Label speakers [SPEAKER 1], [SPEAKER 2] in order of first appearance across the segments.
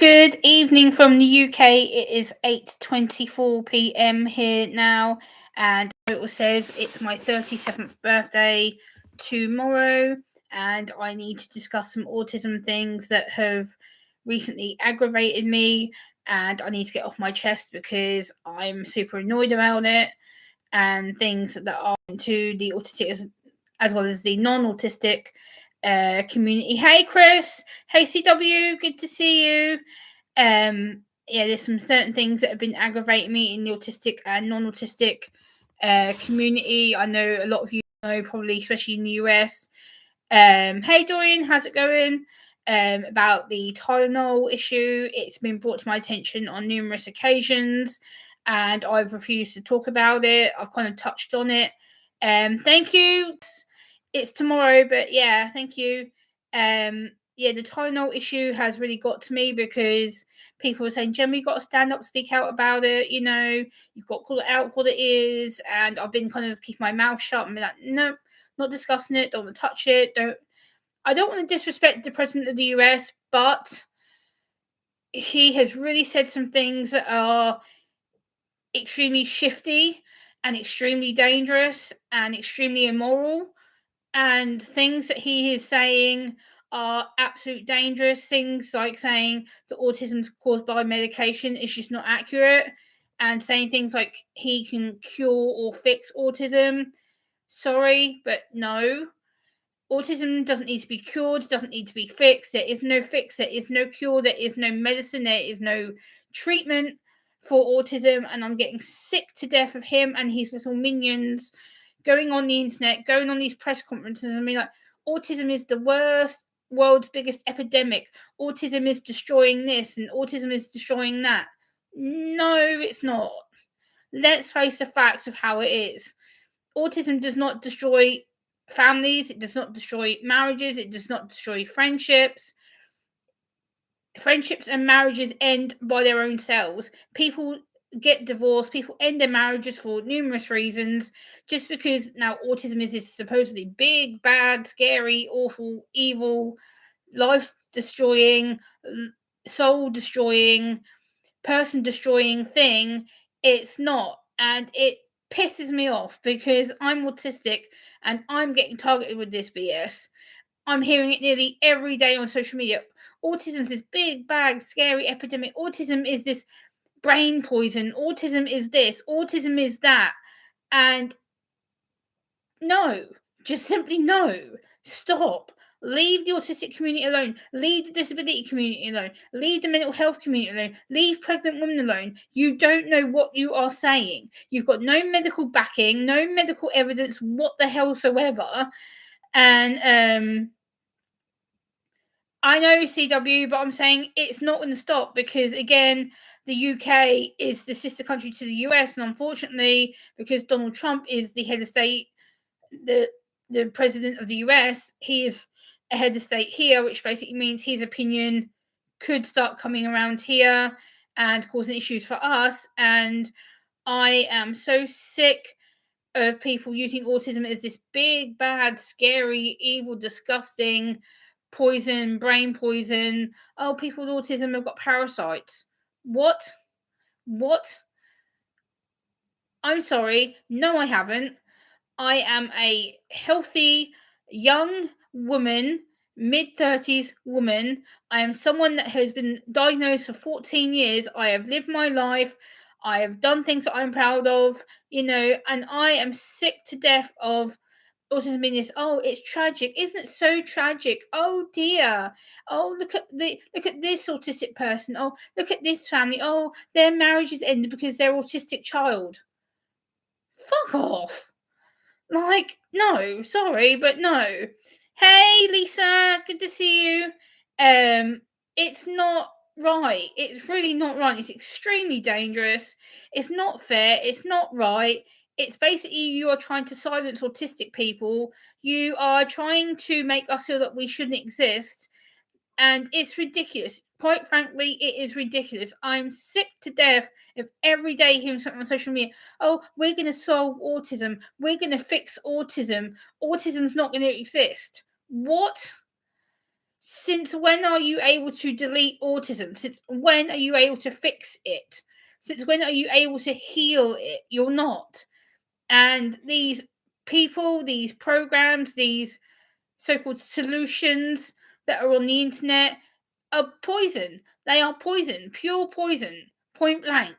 [SPEAKER 1] Good evening from the UK. It is 8:24 p.m. here now, and it says it's my 37th birthday tomorrow, and I need to discuss some autism things that have recently aggravated me, and I need to get off my chest because I'm super annoyed about it, and things that are into the autistic as well as the non-autistic community. Hey Chris, hey CW, good to see you. Yeah, there's some certain things that have been aggravating me in the autistic and non-autistic community. I know a lot of you know, probably especially in the US. Hey Dorian, how's it going? About the Tylenol issue, it's been brought to my attention on numerous occasions, and I've refused to talk about it. I've kind of touched on it. Thank you. It's tomorrow, but yeah, thank you. Yeah, the Tylenol issue has really got to me because people are saying, Gemma, you've got to stand up, speak out about it, you've got to call it out for what it is. And I've been kind of keeping my mouth shut and be like, no, not discussing it, don't want to touch it. I don't want to disrespect the president of the US, but he has really said some things that are extremely shifty and extremely dangerous and extremely immoral. And things that he is saying are absolute dangerous. Things like saying that autism is caused by medication is just not accurate, and saying things like he can cure or fix autism. Sorry, but no. Autism doesn't need to be cured, doesn't need to be fixed. There is no fix, there is no cure, there is no medicine, there is no treatment for autism. And I'm getting sick to death of him and his little minions going on the internet, going on these press conferences and being like, autism is the world's biggest epidemic. Autism is destroying this and autism is destroying that. No, it's not. Let's face the facts of how it is. Autism does not destroy families, it does not destroy marriages, it does not destroy friendships. Friendships and marriages end by their own selves. People get divorced, people end their marriages for numerous reasons, just because now autism is this supposedly big, bad, scary, awful, evil, life destroying, soul destroying, person destroying thing. It's not. And it pisses me off because I'm autistic and I'm getting targeted with this BS. I'm hearing it nearly every day on social media. Autism is this big, bad, scary epidemic. Autism is this brain poison. Autism is this. Autism is that. And no, just simply no. Stop. Leave the autistic community alone. Leave the disability community alone. Leave the mental health community alone. Leave pregnant women alone. You don't know what you are saying. You've got no medical backing, no medical evidence, what the hell soever. And I know CW, but I'm saying it's not going to stop because, again, the UK is the sister country to the US, and unfortunately, because Donald Trump is the head of state, the president of the US, he is a head of state here, which basically means his opinion could start coming around here and causing issues for us. And I am so sick of people using autism as this big, bad, scary, evil, disgusting poison, brain poison. Oh, people with autism have got parasites. What? I'm sorry. No, I haven't. I am a healthy, young woman, mid-30s woman. I am someone that has been diagnosed for 14 years. I have lived my life. I have done things that I'm proud of, and I am sick to death of autism being this. Oh, it's tragic. Isn't it so tragic? Oh dear. Oh, look at this autistic person. Oh, look at this family. Oh, their marriage is ended because their autistic child. Fuck off. Like, no, sorry, but no. Hey, Lisa, good to see you. It's not right. It's really not right. It's extremely dangerous. It's not fair. It's not right. It's basically you are trying to silence autistic people. You are trying to make us feel that we shouldn't exist. And it's ridiculous. Quite frankly, it is ridiculous. I'm sick to death of every day hearing something on social media. Oh, we're going to solve autism. We're going to fix autism. Autism's not going to exist. What? Since when are you able to delete autism? Since when are you able to fix it? Since when are you able to heal it? You're not. And these people, these programs, these so-called solutions that are on the internet are poison. They are poison, pure poison, point blank.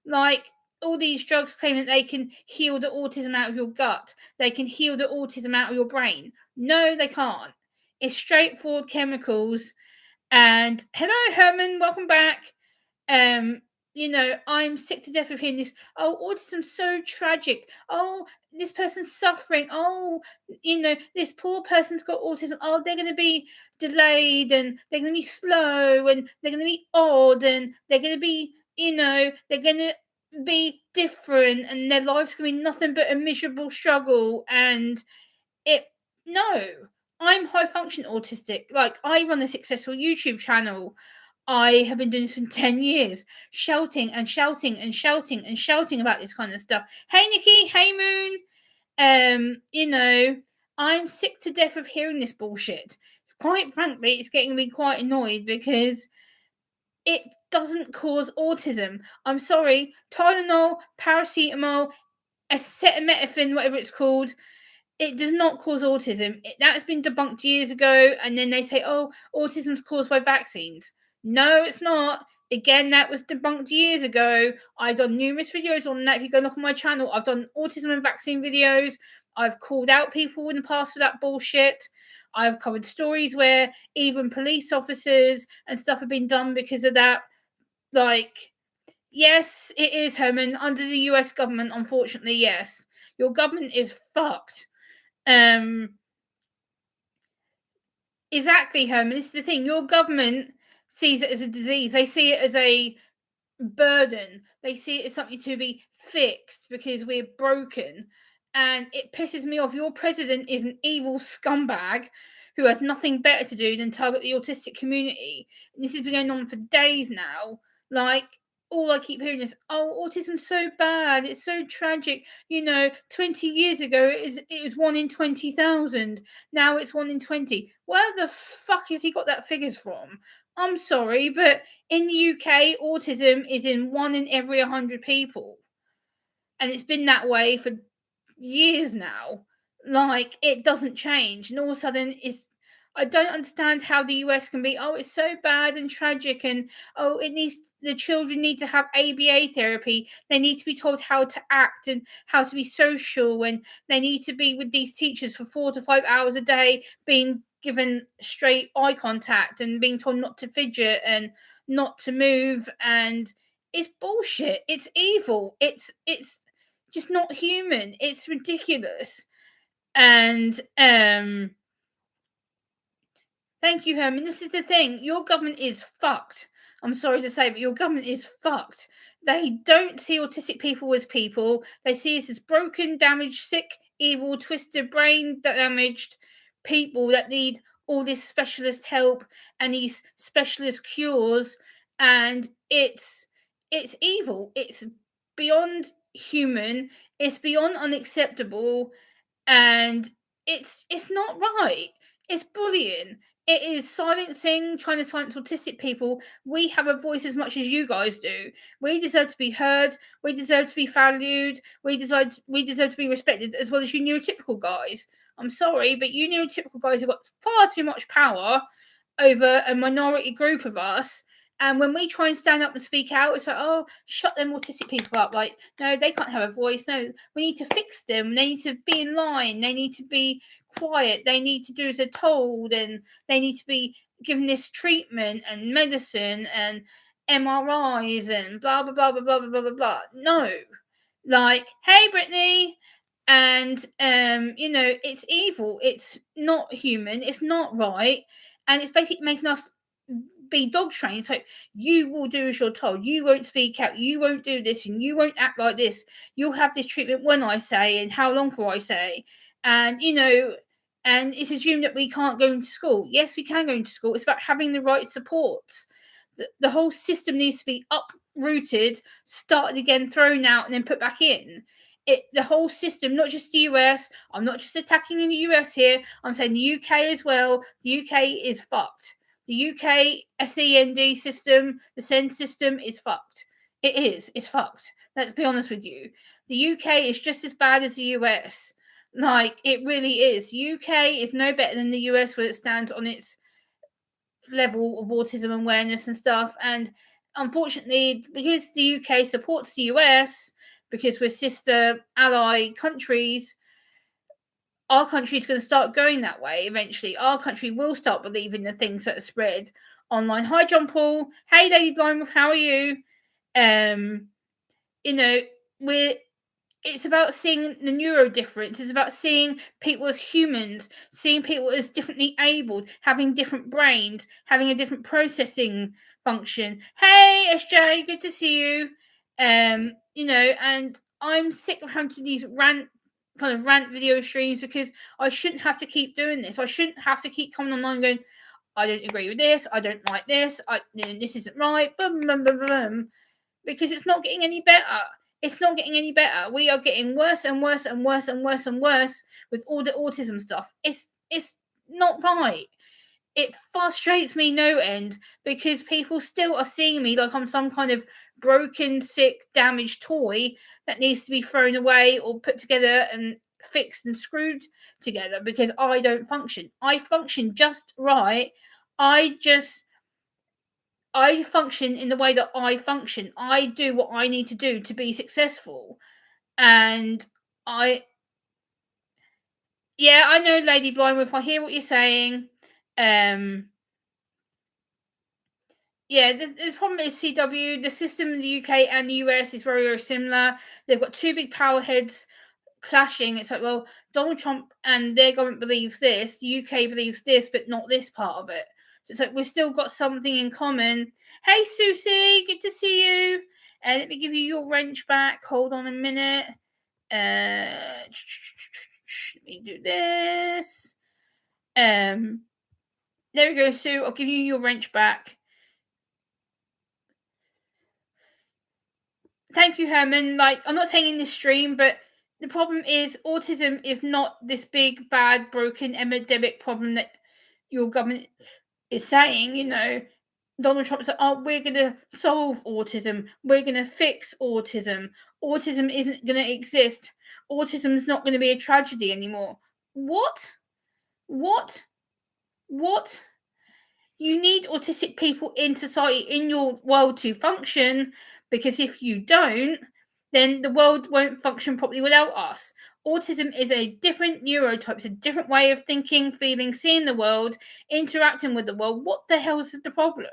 [SPEAKER 1] Like all these drugs claim that they can heal the autism out of your gut, they can heal the autism out of your brain. No, they can't. It's straightforward chemicals. And hello, Herman, welcome back. um I'm sick to death of hearing this. Oh, autism's so tragic. Oh, this person's suffering. Oh, this poor person's got autism. Oh, they're going to be delayed, and they're going to be slow, and they're going to be odd, and they're going to be, they're going to be different, and their life's going to be nothing but a miserable struggle. And it no, I'm high function autistic. Like, I run a successful YouTube channel. I have been doing this for 10 years, shouting and shouting and shouting and shouting about this kind of stuff. Hey, Nikki. Hey, Moon. I'm sick to death of hearing this bullshit. Quite frankly, it's getting me quite annoyed because it doesn't cause autism. I'm sorry. Tylenol, paracetamol, acetaminophen, whatever it's called, it does not cause autism. That's been debunked years ago, and then they say, oh, autism's caused by vaccines. No, it's not. Again, that was debunked years ago. I've done numerous videos on that. If you go look on my channel, I've done autism and vaccine videos. I've called out people in the past for that bullshit. I've covered stories where even police officers and stuff have been done because of that. Like, yes, it is, Herman. Under the US government, unfortunately, yes. Your government is fucked. Exactly, Herman. This is the thing. Your government sees it as a disease. They see it as a burden. They see it as something to be fixed because we're broken. And it pisses me off. Your president is an evil scumbag who has nothing better to do than target the autistic community. And this has been going on for days now. Like, all I keep hearing is, oh, autism's so bad. It's so tragic. 20 years ago, it was 1 in 20,000. Now it's 1 in 20. Where the fuck has he got that figures from? I'm sorry, but in the UK, autism is in 1 in every 100 people. And it's been that way for years now. Like, it doesn't change. And all of a sudden, I don't understand how the US can be, oh, it's so bad and tragic, and oh, the children need to have ABA therapy. They need to be told how to act and how to be social, and they need to be with these teachers for 4 to 5 hours a day, being given straight eye contact and being told not to fidget and not to move. And it's bullshit. It's evil. It's just not human. It's ridiculous. And thank you, Herman. This is the thing. Your government is fucked. I'm sorry to say, but your government is fucked. They don't see autistic people as people. They see us as broken, damaged, sick, evil, twisted, brain damaged people that need all this specialist help and these specialist cures. And it's evil. It's beyond human. It's beyond unacceptable. And it's not right. It's bullying. It is silencing, trying to silence autistic people. We have a voice as much as you guys do. We deserve to be heard. We deserve to be valued. We deserve to be respected, as well as you neurotypical guys. I'm sorry, but you neurotypical guys have got far too much power over a minority group of us. And when we try and stand up and speak out, it's like, oh, shut them autistic people up. Like, no, they can't have a voice. No, we need to fix them. They need to be in line. They need to be quiet. They need to do as they're told. And they need to be given this treatment and medicine and MRIs and blah, blah, blah, blah, blah, blah, blah, blah. No. Like, hey, Brittany. And, it's evil. It's not human. It's not right. And it's basically making us be dog trained. So you will do as you're told. You won't speak out. You won't do this, and you won't act like this. You'll have this treatment when I say, and how long for I say. And and it's assumed that we can't go into school. Yes, we can go into school. It's about having the right supports. The whole system needs to be uprooted, started again, thrown out, and then put back in. the whole system, not just the US. I'm not just attacking in the US here. I'm saying the UK as well. The UK is fucked. The UK SEND system, the SEND system is fucked. It is. It's fucked. Let's be honest with you. The UK is just as bad as the US. Like, it really is. UK is no better than the US when it stands on its level of autism awareness and stuff. And unfortunately, because the UK supports the US, because we're sister ally countries, our country is going to start going that way eventually. Our country will start believing the things that are spread online. Hi, John Paul. Hey, Lady Blindwolf, how are you? You know, it's about seeing the neuro difference. It's about seeing people as humans, seeing people as differently abled, having different brains, having a different processing function. Hey, SJ, good to see you. And I'm sick of having to do these rant video streams because I shouldn't have to keep doing this. I shouldn't have to keep coming online going, I don't agree with this. I don't like this. This isn't right. Boom, boom, boom, boom. Because it's not getting any better. It's not getting any better. We are getting worse and worse and worse and worse and worse with all the autism stuff. It's not right. It frustrates me no end because people still are seeing me like I'm some kind of broken, sick, damaged toy that needs to be thrown away or put together and fixed and screwed together because I don't function. I function just right. I function in the way that I function. I do what I need to do to be successful. And I know, Lady Blindwolf, I hear what you're saying. The problem is CW, the system in the UK and the US is very, very similar. They've got two big power heads clashing. It's like, well, Donald Trump and their government believes this, the UK believes this, but not this part of it. So it's like we've still got something in common. Hey, Susie, good to see you. And let me give you your wrench back. Hold on a minute. Let me do this. There we go, Sue. I'll give you your wrench back. Thank you, Herman. Like, I'm not saying in this stream, but the problem is autism is not this big, bad, broken, epidemic problem that your government is saying. Donald Trump said, oh, we're going to solve autism. We're going to fix autism. Autism isn't going to exist. Autism is not going to be a tragedy anymore. What? You need autistic people in society, in your world to function, because if you don't, then the world won't function properly without us. Autism is a different neurotype. It's a different way of thinking, feeling, seeing the world, interacting with the world. What the hell is the problem?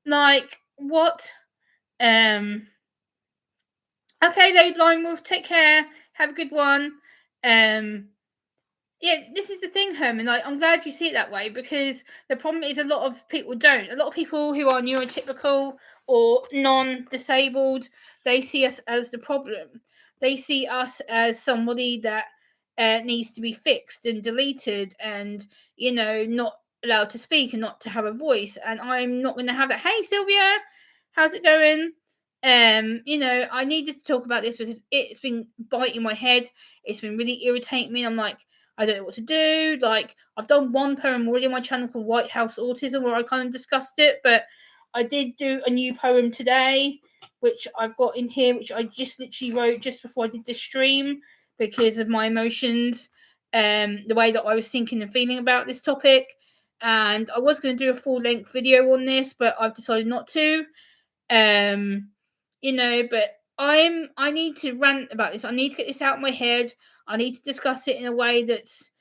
[SPEAKER 1] Like, what? Okay, Lady Blindwolf, take care. Have a good one. This is the thing, Herman. Like, I'm glad you see it that way because the problem is a lot of people don't. A lot of people who are neurotypical or non-disabled, they see us as the problem. They see us as somebody that needs to be fixed and deleted and, not allowed to speak and not to have a voice. And I'm not going to have that. Hey, Sylvia, how's it going? I needed to talk about this because it's been biting my head. It's been really irritating me. I'm like, I don't know what to do. Like, I've done one poem already on my channel called White House Autism where I kind of discussed it, but I did do a new poem today, which I've got in here, which I just literally wrote just before I did this stream because of my emotions, the way that I was thinking and feeling about this topic. And I was going to do a full-length video on this, but I've decided not to. But I need to rant about this. I need to get this out of my head. I need to discuss it in a way that's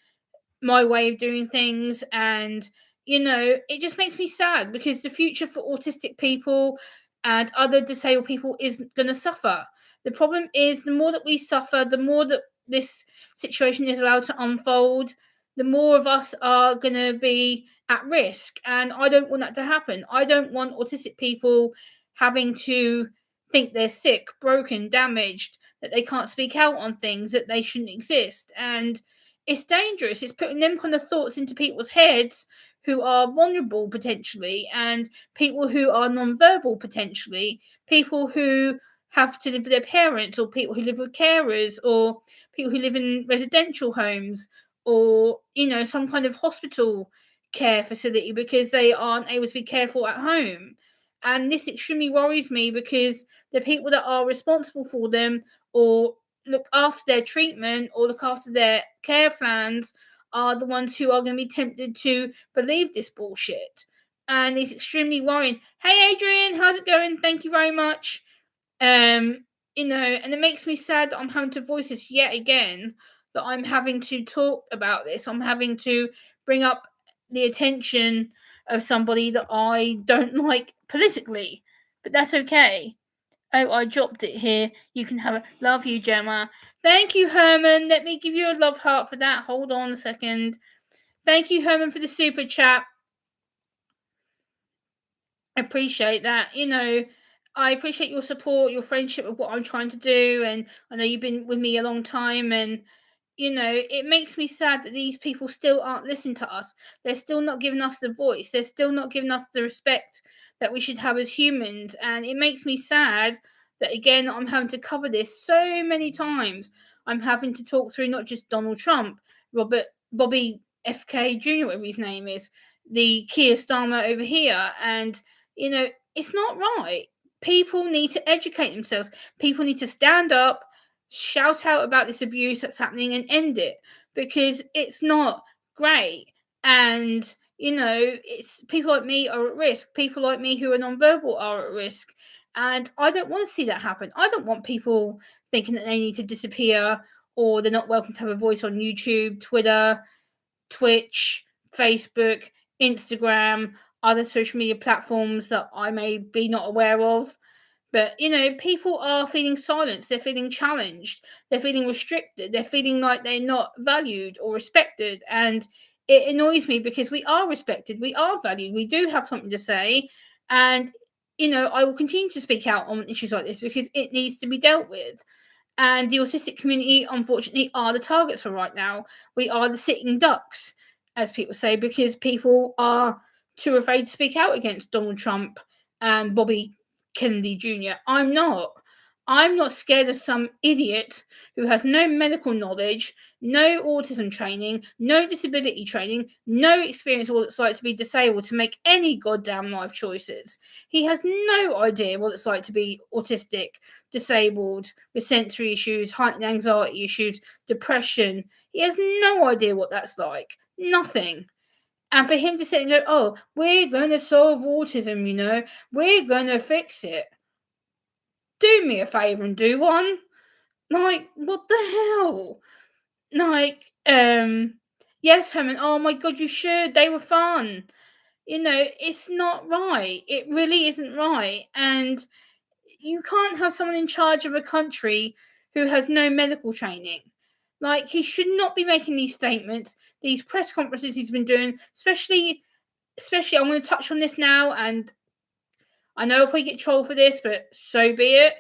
[SPEAKER 1] my way of doing things. And, it just makes me sad because the future for autistic people and other disabled people is going to suffer. The problem is the more that we suffer, the more that this situation is allowed to unfold, the more of us are going to be at risk. And I don't want that to happen. I don't want autistic people having to think they're sick, broken, damaged, that they can't speak out on things, that they shouldn't exist. And it's dangerous. It's putting them kind of thoughts into people's heads who are vulnerable potentially, and people who are non-verbal potentially, people who have to live with their parents, or people who live with carers, or people who live in residential homes, or some kind of hospital care facility because they aren't able to be cared for at home. And this extremely worries me because the people that are responsible for them, or look after their treatment, or look after their care plans, are the ones who are going to be tempted to believe this bullshit. And it's extremely worrying. Hey Adrian, how's it going? Thank you very much. And it makes me sad that I'm having to voice this yet again, that I'm having to talk about this. I'm having to bring up the attention of somebody that I don't like politically, but that's okay. Oh, I dropped it here. You can have a love you, Gemma. Thank you, Herman. Let me give you a love heart for that. Hold on a second. Thank you, Herman, for the super chat. I appreciate that. I appreciate your support, your friendship with what I'm trying to do, and I know you've been with me a long time, and it makes me sad that these people still aren't listening to us. They're still not giving us the voice. They're still not giving us the respect that we should have as humans. And it makes me sad that, again, I'm having to cover this so many times. I'm having to talk through not just Donald Trump, Bobby FK Jr., whatever his name is, the Keir Starmer over here. And, it's not right. People need to educate themselves. People need to stand up, shout out about this abuse that's happening, and end it, because it's not great. And it's people like me are at risk. People like me who are nonverbal are at risk, and I don't want to see that happen. I don't want people thinking that they need to disappear, or they're not welcome to have a voice on YouTube, Twitter, Twitch, Facebook, Instagram, other social media platforms that I may be not aware of. But, people are feeling silenced. They're feeling challenged. They're feeling restricted. They're feeling like they're not valued or respected. And it annoys me because we are respected. We are valued. We do have something to say. And, I will continue to speak out on issues like this because it needs to be dealt with. And the autistic community, unfortunately, are the targets for right now. We are the sitting ducks, as people say, because people are too afraid to speak out against Donald Trump and Bobby Kennedy Jr. I'm not. I'm not scared of some idiot who has no medical knowledge, no autism training, no disability training, no experience of what it's like to be disabled to make any goddamn life choices. He has no idea what it's like to be autistic, disabled, with sensory issues, heightened anxiety issues, depression. He has no idea what that's like. Nothing. And for him to sit and go, oh, we're going to solve autism, we're going to fix it. Do me a favour and do one. Like, what the hell? Like, yes, Herman, oh my God, you should. They were fun. It's not right. It really isn't right. And you can't have someone in charge of a country who has no medical training. Like, he should not be making these statements, these press conferences he's been doing, especially I'm going to touch on this now, and I know I'll probably get trolled for this, but so be it.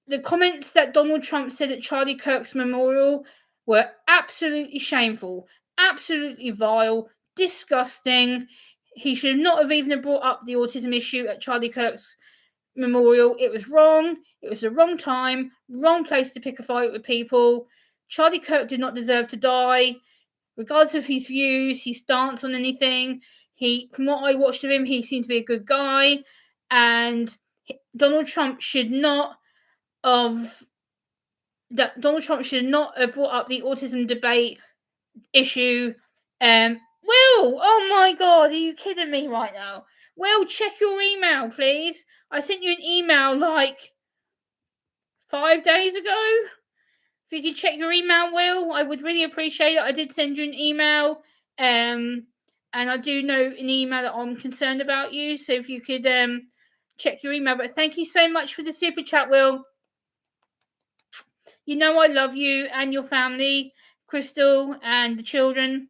[SPEAKER 1] The comments that Donald Trump said at Charlie Kirk's memorial were absolutely shameful, absolutely vile, disgusting. He should not have even brought up the autism issue at Charlie Kirk's memorial. It was wrong. It was the wrong time, wrong place to pick a fight with people. Charlie Kirk did not deserve to die, regardless of his views, his stance on anything. From what I watched of him, he seemed to be a good guy, and Donald Trump should not have brought up the autism debate issue. Will, oh my God, are you kidding me right now? Will, check your email, please. I sent you an email like 5 days ago. If you could check your email, Will, I would really appreciate it. I did send you an email, and I do know an email that I'm concerned about you. So if you could check your email. But thank you so much for the super chat, Will. I love you and your family, Crystal, and the children.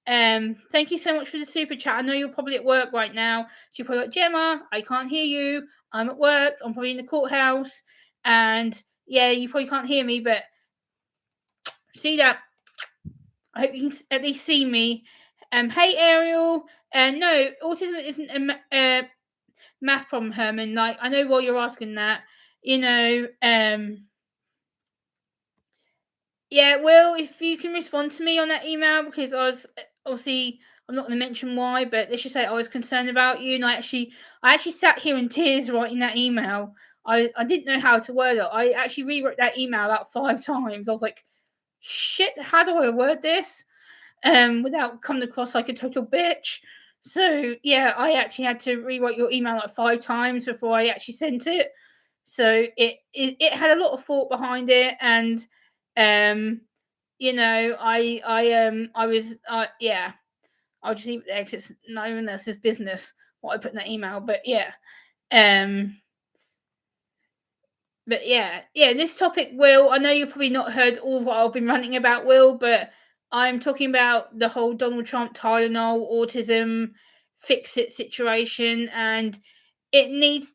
[SPEAKER 1] Thank you so much for the super chat. I know you're probably at work right now. So you're probably like, Gemma, I can't hear you. I'm at work. I'm probably in the courthouse. And yeah, you probably can't hear me, but see that. I hope you can at least see me. Hey, Ariel. No, autism isn't a math problem, Herman. Like, I know why you're asking that. you know, yeah, Will, if you can respond to me on that email, because I was obviously, I'm not going to mention why, but let's just say I was concerned about you, and I actually sat here in tears writing that email. I didn't know how to word it. I actually rewrote that email about 5 times. I was like, shit, how do I word this? Without coming across like a total bitch. So yeah, I actually had to rewrite your email like 5 times before I actually sent it. So it had a lot of thought behind it, and um, I was yeah, I'll just leave it there because it's no one else's business what I put in that email. Um, but yeah, this topic, Will, I know you've probably not heard all of what I've been ranting about, Will, but I'm talking about the whole Donald Trump Tylenol autism fix it situation, and it needs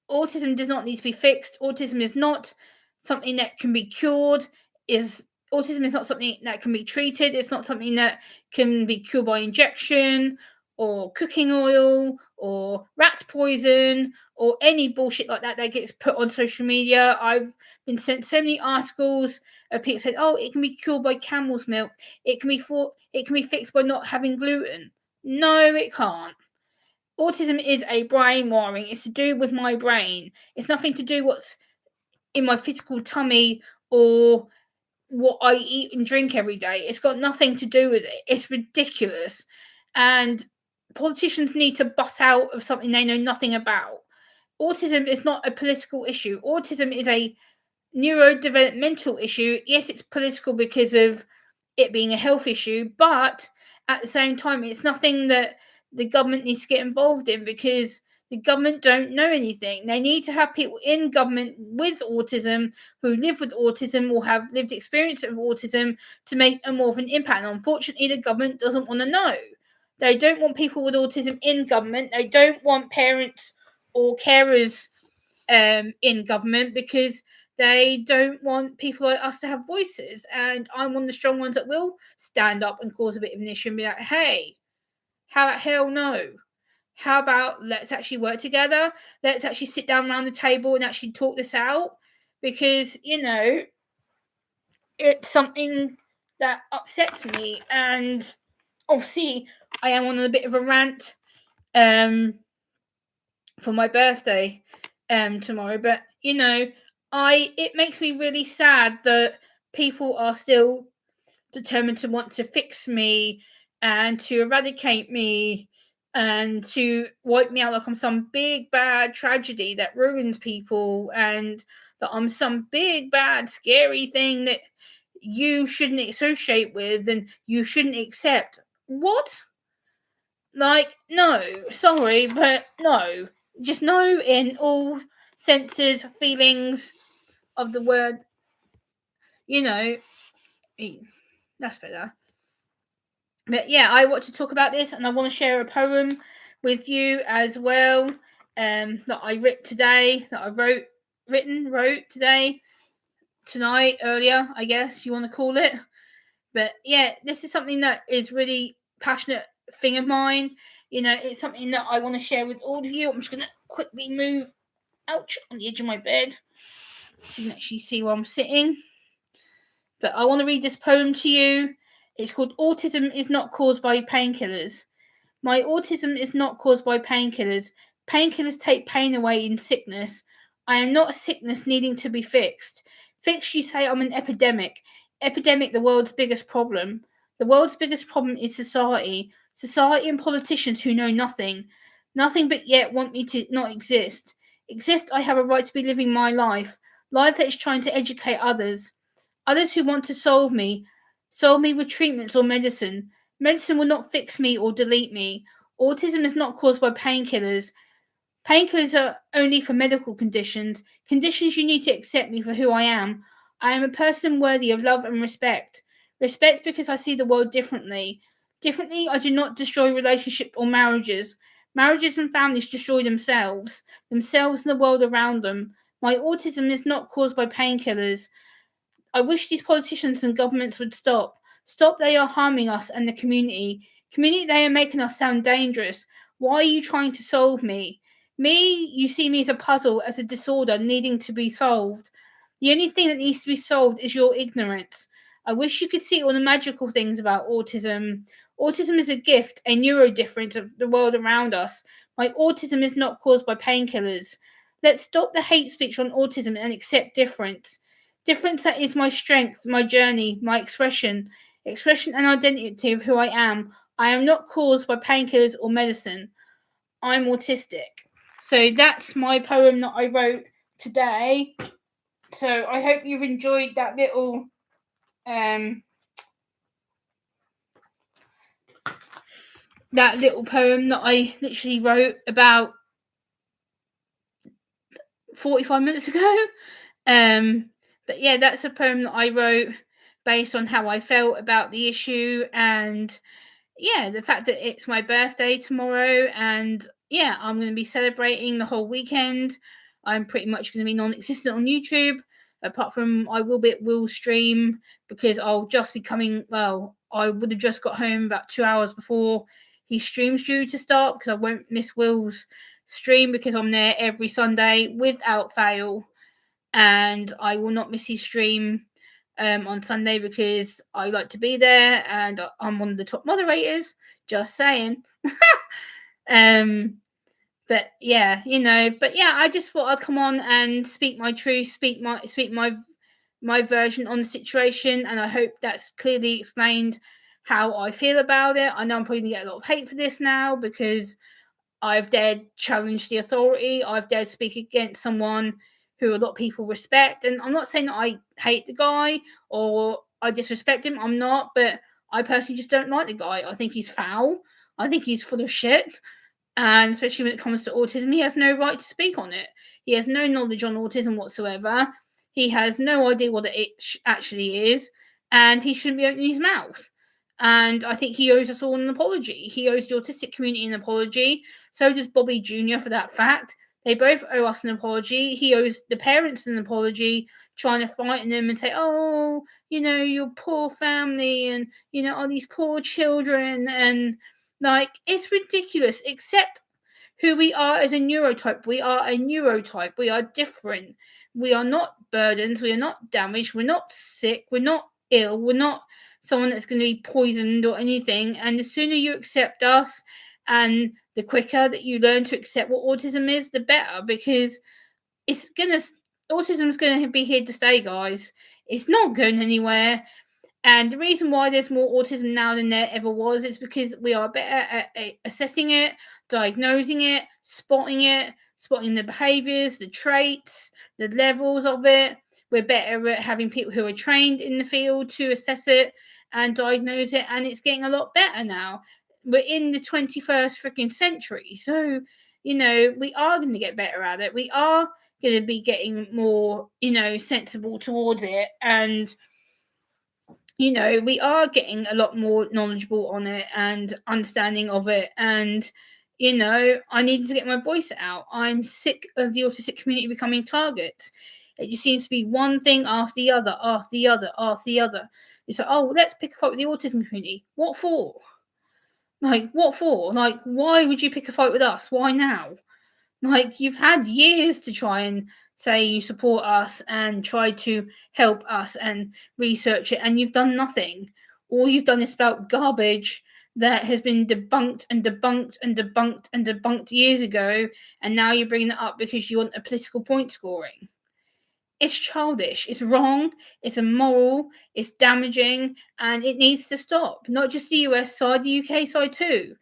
[SPEAKER 1] autism does not need to be fixed. Autism is not something that can be cured. Is Autism is not something that can be treated. It's not something that can be cured by injection or cooking oil or rat's poison or any bullshit like that gets put on social media. I've been sent so many articles of people said, "Oh, it can be cured by camel's milk. It can be fixed by not having gluten." No, it can't. Autism is a brain wiring. It's to do with my brain. It's nothing to do what's in my physical tummy or what I eat and drink every day. It's got nothing to do with it. It's ridiculous. And politicians need to butt out of something they know nothing about. Autism is not a political issue. Autism is a neurodevelopmental issue. Yes, it's political because of it being a health issue, but at the same time, it's nothing that the government needs to get involved in because the government don't know anything. They need to have people in government with autism who live with autism or have lived experience of autism to make a more of an impact. And unfortunately, the government doesn't want to know. They don't want people with autism in government. They don't want parents or carers in government because they don't want people like us to have voices. And I'm one of the strong ones that will stand up and cause a bit of an issue and be like, hey, how about hell no? How about let's actually work together? Let's actually sit down around the table and actually talk this out because, it's something that upsets me. And obviously, I am on a bit of a rant for my birthday tomorrow, but it makes me really sad that people are still determined to want to fix me and to eradicate me and to wipe me out like I'm some big bad tragedy that ruins people and that I'm some big bad scary thing that you shouldn't associate with and you shouldn't accept. What? Like, no, sorry, but no. Just no in all senses, feelings of the word. You know, that's better. But yeah, I want to talk about this and I want to share a poem with you as well that I wrote today, that I wrote today, tonight, earlier, I guess you want to call it. But yeah, this is something that is really passionate thing of mine. It's something that I want to share with all of you. I'm just going to quickly move, ouch, on the edge of my bed so you can actually see where I'm sitting. But I want to read this poem to you. It's called Autism is Not Caused by Painkillers. My autism is not caused by painkillers. Painkillers take pain away in sickness. I am not a sickness needing to be fixed. Fixed, you say I'm an epidemic. Epidemic, the world's biggest problem. The world's biggest problem is society. Society and politicians who know nothing. Nothing but yet want me to not exist. Exist, I have a right to be living my life. Life that is trying to educate others. Others who want to solve me with treatments or medicine. Medicine will not fix me or delete me. Autism is not caused by painkillers. Painkillers are only for medical conditions. Conditions you need to accept me for who I am. I am a person worthy of love and respect. Respect because I see the world differently. Differently, I do not destroy relationships or marriages. Marriages and families destroy themselves and the world around them. My autism is not caused by painkillers. I wish these politicians and governments would stop. Stop, they are harming us and the community. Community, they are making us sound dangerous. Why are you trying to solve me? Me, you see me as a puzzle, as a disorder needing to be solved. The only thing that needs to be solved is your ignorance. I wish you could see all the magical things about autism. Autism is a gift, a neuro difference of the world around us. My autism is not caused by painkillers. Let's stop the hate speech on autism and accept difference. Difference that is my strength, my journey, my expression and identity of who I am. I am not caused by painkillers or medicine. I'm autistic. So that's my poem that I wrote today. So I hope you've enjoyed um that little poem that I literally wrote about 45 minutes ago. But yeah, that's a poem that I wrote based on how I felt about the issue, and yeah, the fact that it's my birthday tomorrow, and yeah, I'm going to be celebrating the whole weekend. I'm pretty much going to be non-existent on YouTube, apart from will stream because I'll just be coming. Well, I would have just got home about 2 hours before his stream's due to start, because I won't miss Will's stream because I'm there every Sunday without fail, and I will not miss his stream on Sunday because I like to be there and I'm one of the top moderators. Just saying. um, but yeah, I just thought I'd come on and speak my truth, speak my version on the situation, and I hope that's clearly explained how I feel about it. I know I'm probably gonna get a lot of hate for this now because I've dared challenge the authority. I've dared speak against someone who a lot of people respect. And I'm not saying that I hate the guy or I disrespect him. I'm not. But I personally just don't like the guy. I think he's foul. I think he's full of shit. And especially when it comes to autism, he has no right to speak on it. He has no knowledge on autism whatsoever. He has no idea what it actually is. And he shouldn't be opening his mouth. And I think he owes us all an apology. He owes the autistic community an apology. So does Bobby Jr. for that fact. They both owe us an apology. He owes the parents an apology, trying to frighten them and say, oh, your poor family and, all these poor children. And, it's ridiculous. Accept who we are as a neurotype. We are a neurotype. We are different. We are not burdens. We are not damaged. We're not sick. We're not ill. We're not someone that's going to be poisoned or anything. And the sooner you accept us and the quicker that you learn to accept what autism is, the better, because autism is going to be here to stay, guys. It's not going anywhere. And the reason why there's more autism now than there ever was is because we are better at assessing it, diagnosing it, spotting the behaviors, the traits, the levels of it. We're better at having people who are trained in the field to assess it and diagnose it, and it's getting a lot better now. We're in the 21st freaking century, so we are going to get better at it. We are going to be getting more sensible towards it, and we are getting a lot more knowledgeable on it and understanding of it. And I need to get my voice out. I'm sick of the autistic community becoming targets. It just seems to be one thing after the other, after the other, after the other. It's like, oh, let's pick a fight with the autism community. What for? What for? Why would you pick a fight with us? Why now? You've had years to try and say you support us and try to help us and research it, and you've done nothing. All you've done is spout garbage that has been debunked and debunked and debunked and debunked years ago, and now you're bringing it up because you want a political point scoring. It's childish, it's wrong, it's immoral, it's damaging, and it needs to stop. Not just the US side, the UK side too.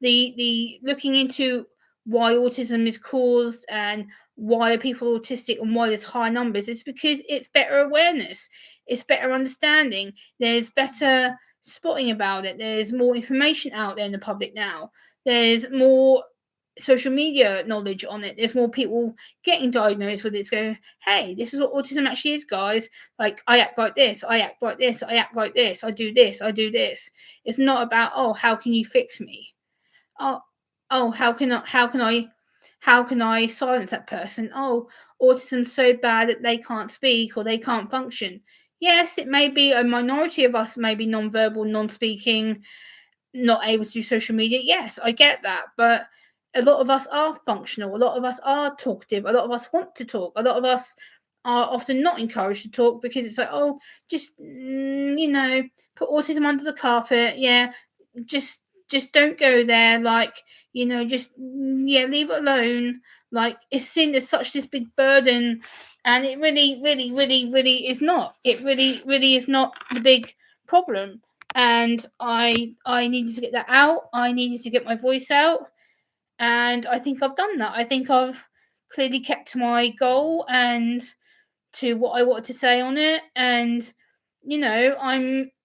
[SPEAKER 1] The looking into why autism is caused and why are people autistic and why there's high numbers, it's because it's better awareness, it's better understanding, there's better spotting about it, there's more information out there in the public now, there's more social media knowledge on it, there's more people getting diagnosed with it, go, hey, this is what autism actually is, guys. I act like this, I act like this, I act like this, I do this, I do this. It's not about, oh, how can you fix me? Oh, how can I silence that person? Oh, autism's so bad that they can't speak or they can't function. Yes, it may be a minority of us may be non-verbal, non-speaking, not able to do social media. Yes, I get that, but a lot of us are functional, a lot of us are talkative, a lot of us want to talk, a lot of us are often not encouraged to talk because it's like, oh, just put autism under the carpet. Yeah, just just don't go there. Like, just leave it alone. Like, it's seen as such this big burden, and it really, really, really, really is not. It really, really is not the big problem. And I needed to get that out. I needed to get my voice out, and I think I've done that. I think I've clearly kept to my goal and to what I wanted to say on it. And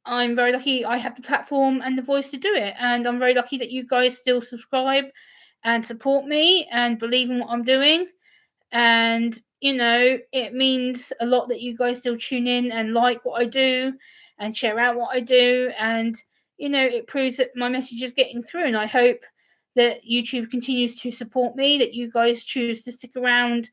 [SPEAKER 1] I'm very lucky I have the platform and the voice to do it. And I'm very lucky that you guys still subscribe and support me and believe in what I'm doing. And it means a lot that you guys still tune in and like what I do and share out what I do. And it proves that my message is getting through. And I hope that YouTube continues to support me, that you guys choose to stick around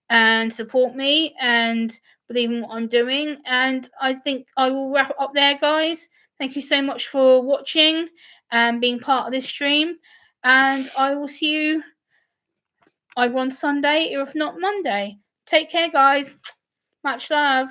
[SPEAKER 1] and support me and believe in what I'm doing. And I think I will wrap up there, guys. Thank you so much for watching and being part of this stream. And I will see you either on Sunday or if not Monday. Take care, guys. Much love.